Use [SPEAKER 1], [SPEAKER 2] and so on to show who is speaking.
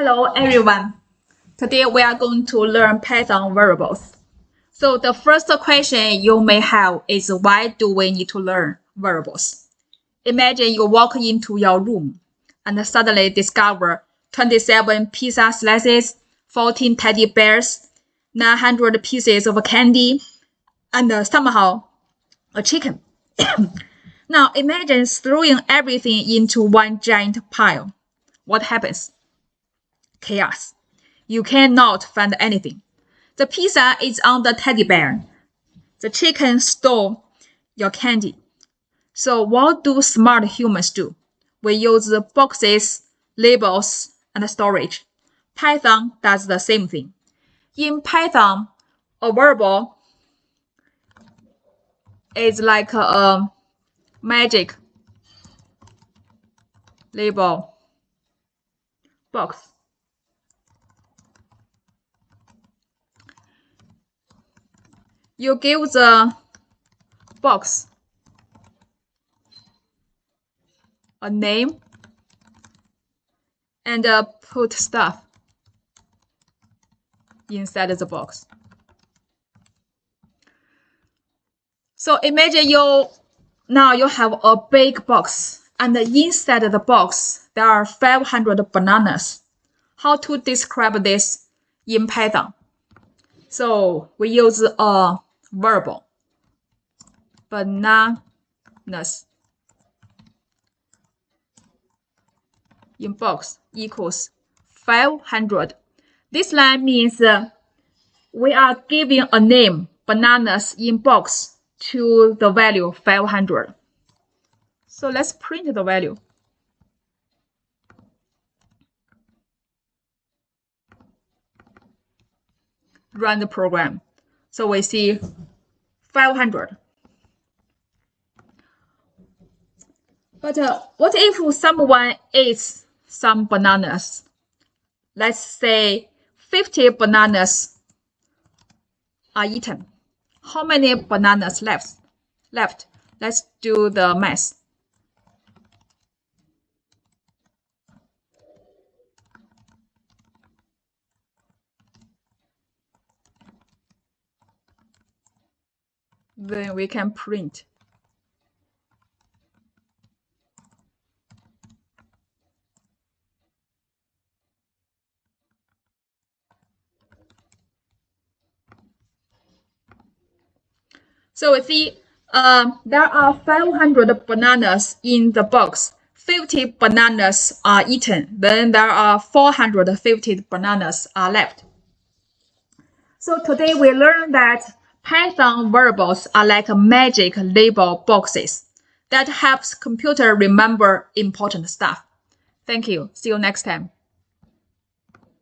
[SPEAKER 1] Hello everyone. Today we are going to learn Python variables. So the first question you may have is why do we need to learn variables? Imagine you walk into your room and suddenly discover 27 pizza slices, 14 teddy bears, 900 pieces of candy, and somehow a chicken. Now imagine throwing everything into one giant pile. What happens? Chaos. You cannot find anything. The pizza is on the teddy bear. The chicken stole your candy. So what do smart humans do? We use boxes, labels, and storage. Python does the same thing. In Python, a variable is like a magic label box. You give the box a name and put stuff inside the box. So imagine now you have a big box, and inside the box there are 500 bananas. How to describe this in Python? So we use a variable, bananas in box equals 500. This line means we are giving a name, bananas in box, to the value 500. So let's print the value. Run the program. So we see 500. But what if someone eats some bananas? Let's say 50 bananas are eaten. How many bananas left? Let's do the math. Then we can print. So we see there are 500 bananas in the box. 50 bananas are eaten. Then there are 450 bananas are left. So today we learned that Python variables are like magic label boxes that helps computer remember important stuff. Thank you. See you next time.